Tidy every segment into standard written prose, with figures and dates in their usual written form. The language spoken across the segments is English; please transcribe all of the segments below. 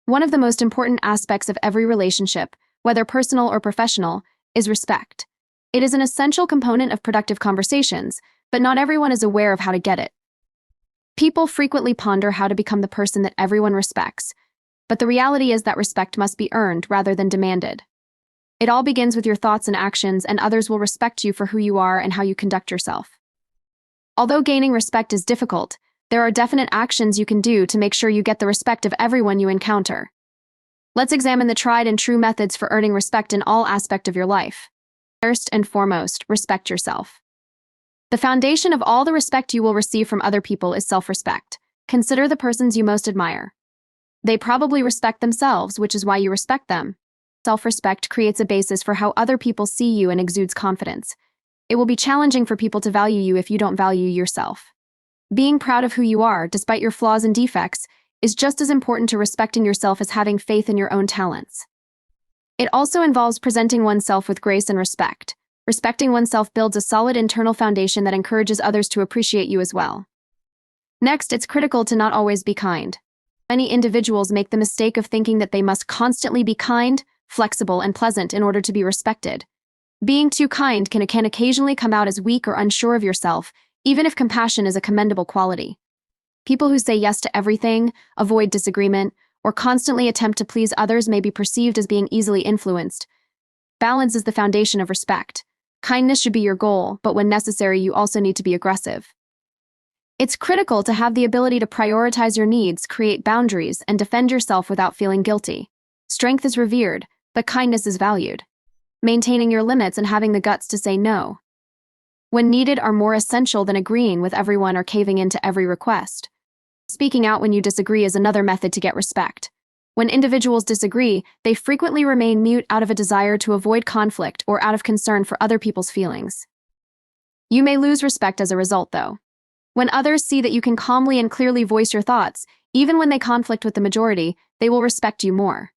One of the most important aspects of every relationship, whether personal or professional, is respect. It is an essential component of productive conversations, but not everyone is aware of how to get it. People frequently ponder how to become the person that everyone respects, but the reality is that respect must be earned rather than demanded. It all begins with your thoughts and actions, and others will respect you for who you are and how you conduct yourself. Although gaining respect is difficult, there are definite actions you can do to make sure you get the respect of everyone you encounter. Let's examine the tried and true methods for earning respect in all aspects of your life. First and foremost, respect yourself. The foundation of all the respect you will receive from other people is self-respect. Consider the persons you most admire. They probably respect themselves, which is why you respect them. Self-respect creates a basis for how other people see you and exudes confidence. It will be challenging for people to value you if you don't value yourself. Being proud of who you are, despite your flaws and defects, is just as important to respecting yourself as having faith in your own talents. It also involves presenting oneself with grace and respect. Respecting oneself builds a solid internal foundation that encourages others to appreciate you as well. Next, it's critical to not always be kind. Many individuals make the mistake of thinking that they must constantly be kind, flexible, and pleasant in order to be respected. Being too kind can occasionally come out as weak or unsure of yourself, even if compassion is a commendable quality. People who say yes to everything, avoid disagreement, or constantly attempt to please others may be perceived as being easily influenced. Balance is the foundation of respect. Kindness should be your goal, but when necessary, you also need to be aggressive. It's critical to have the ability to prioritize your needs, create boundaries, and defend yourself without feeling guilty. Strength is revered, but kindness is valued. Maintaining your limits and having the guts to say no when needed are more essential than agreeing with everyone or caving into every request. Speaking out when you disagree is another method to get respect. When individuals disagree, they frequently remain mute out of a desire to avoid conflict or out of concern for other people's feelings. You may lose respect as a result, though. When others see that you can calmly and clearly voice your thoughts, even when they conflict with the majority, they will respect you more.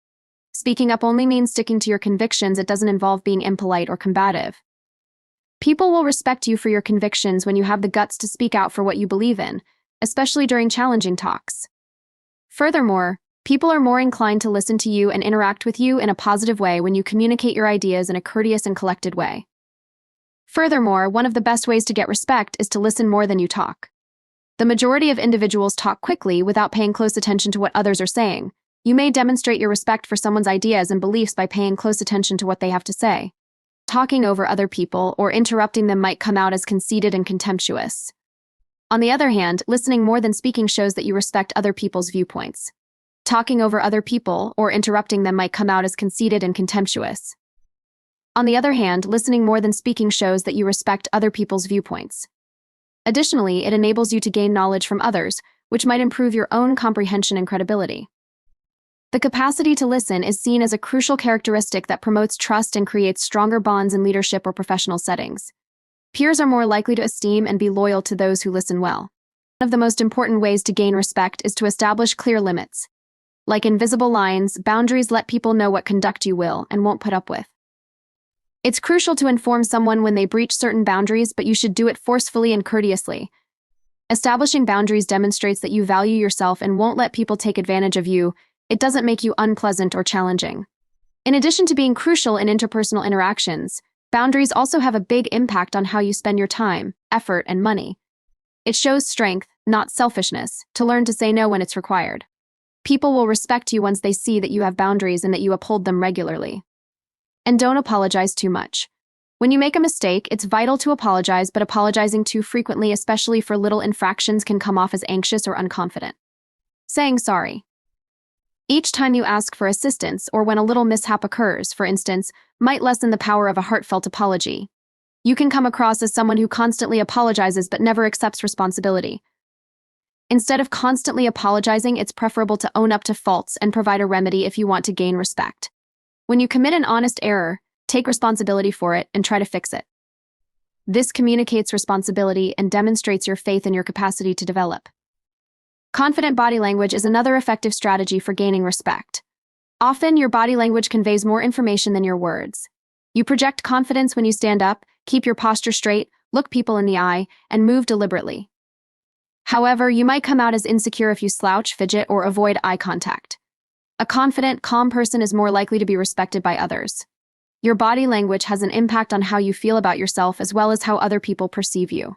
Speaking up only means sticking to your convictions. It doesn't involve being impolite or combative. People will respect you for your convictions when you have the guts to speak out for what you believe in, especially during challenging talks. Furthermore, people are more inclined to listen to you and interact with you in a positive way when you communicate your ideas in a courteous and collected way. Furthermore, one of the best ways to get respect is to listen more than you talk. The majority of individuals talk quickly without paying close attention to what others are saying. You may demonstrate your respect for someone's ideas and beliefs by paying close attention to what they have to say. Talking over other people or interrupting them might come out as conceited and contemptuous. On the other hand, listening more than speaking shows that you respect other people's viewpoints. Talking over other people or interrupting them might come out as conceited and contemptuous. On the other hand, listening more than speaking shows that you respect other people's viewpoints. Additionally, it enables you to gain knowledge from others, which might improve your own comprehension and credibility. The capacity to listen is seen as a crucial characteristic that promotes trust and creates stronger bonds in leadership or professional settings. Peers are more likely to esteem and be loyal to those who listen well. One of the most important ways to gain respect is to establish clear limits. Like invisible lines, boundaries let people know what conduct you will and won't put up with. It's crucial to inform someone when they breach certain boundaries, but you should do it forcefully and courteously. Establishing boundaries demonstrates that you value yourself and won't let people take advantage of you. It doesn't make you unpleasant or challenging. In addition to being crucial in interpersonal interactions, boundaries also have a big impact on how you spend your time, effort, and money. It shows strength, not selfishness, to learn to say no when it's required. People will respect you once they see that you have boundaries and that you uphold them regularly. And don't apologize too much. When you make a mistake, it's vital to apologize, but apologizing too frequently, especially for little infractions, can come off as anxious or unconfident. Saying sorry each time you ask for assistance or when a little mishap occurs, for instance, might lessen the power of a heartfelt apology. You can come across as someone who constantly apologizes but never accepts responsibility. Instead of constantly apologizing, it's preferable to own up to faults and provide a remedy if you want to gain respect. When you commit an honest error, take responsibility for it and try to fix it. This communicates responsibility and demonstrates your faith in your capacity to develop. Confident body language is another effective strategy for gaining respect. Often, your body language conveys more information than your words. You project confidence when you stand up, keep your posture straight, look people in the eye, and move deliberately. However, you might come out as insecure if you slouch, fidget, or avoid eye contact. A confident, calm person is more likely to be respected by others. Your body language has an impact on how you feel about yourself as well as how other people perceive you.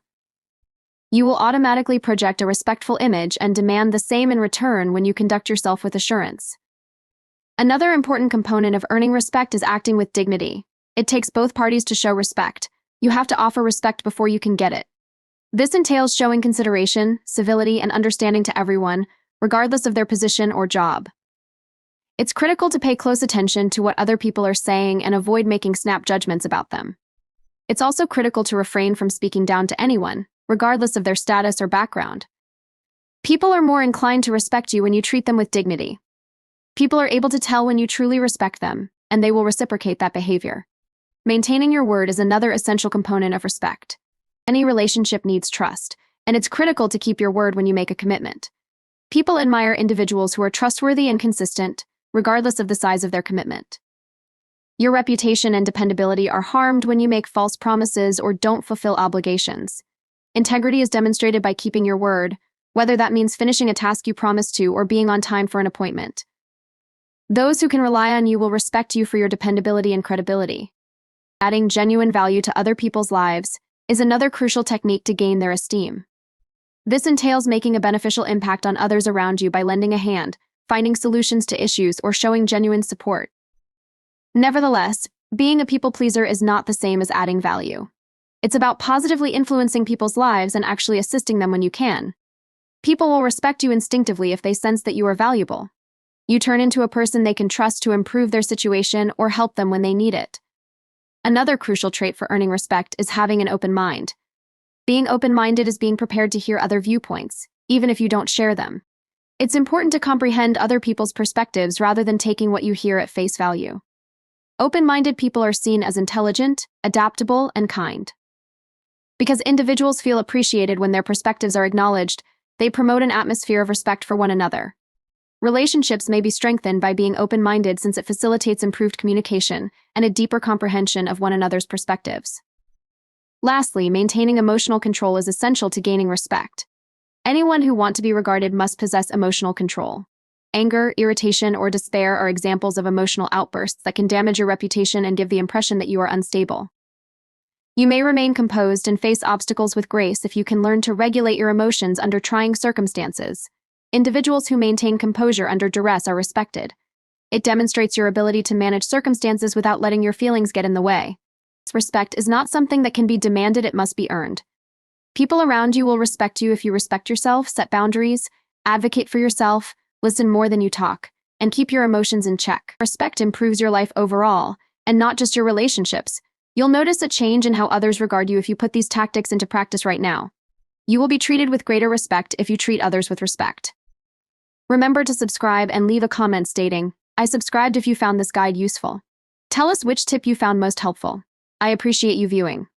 You will automatically project a respectful image and demand the same in return when you conduct yourself with assurance. Another important component of earning respect is acting with dignity. It takes both parties to show respect. You have to offer respect before you can get it. This entails showing consideration, civility, and understanding to everyone, regardless of their position or job. It's critical to pay close attention to what other people are saying and avoid making snap judgments about them. It's also critical to refrain from speaking down to anyone, regardless of their status or background. People are more inclined to respect you when you treat them with dignity. People are able to tell when you truly respect them, and they will reciprocate that behavior. Maintaining your word is another essential component of respect. Any relationship needs trust, and it's critical to keep your word when you make a commitment. People admire individuals who are trustworthy and consistent, regardless of the size of their commitment. Your reputation and dependability are harmed when you make false promises or don't fulfill obligations. Integrity is demonstrated by keeping your word, whether that means finishing a task you promised to or being on time for an appointment. Those who can rely on you will respect you for your dependability and credibility. Adding genuine value to other people's lives is another crucial technique to gain their esteem. This entails making a beneficial impact on others around you by lending a hand, finding solutions to issues, or showing genuine support. Nevertheless, being a people pleaser is not the same as adding value. It's about positively influencing people's lives and actually assisting them when you can. People will respect you instinctively if they sense that you are valuable. You turn into a person they can trust to improve their situation or help them when they need it. Another crucial trait for earning respect is having an open mind. Being open-minded is being prepared to hear other viewpoints, even if you don't share them. It's important to comprehend other people's perspectives rather than taking what you hear at face value. Open-minded people are seen as intelligent, adaptable, and kind. Because individuals feel appreciated when their perspectives are acknowledged, they promote an atmosphere of respect for one another. Relationships may be strengthened by being open-minded since it facilitates improved communication and a deeper comprehension of one another's perspectives. Lastly, maintaining emotional control is essential to gaining respect. Anyone who wants to be regarded must possess emotional control. Anger, irritation, or despair are examples of emotional outbursts that can damage your reputation and give the impression that you are unstable. You may remain composed and face obstacles with grace if you can learn to regulate your emotions under trying circumstances. Individuals who maintain composure under duress are respected. It demonstrates your ability to manage circumstances without letting your feelings get in the way. Respect is not something that can be demanded, it must be earned. People around you will respect you if you respect yourself, set boundaries, advocate for yourself, listen more than you talk, and keep your emotions in check. Respect improves your life overall, and not just your relationships. You'll notice a change in how others regard you if you put these tactics into practice right now. You will be treated with greater respect if you treat others with respect. Remember to subscribe and leave a comment stating, "I subscribed" if you found this guide useful. Tell us which tip you found most helpful. I appreciate you viewing.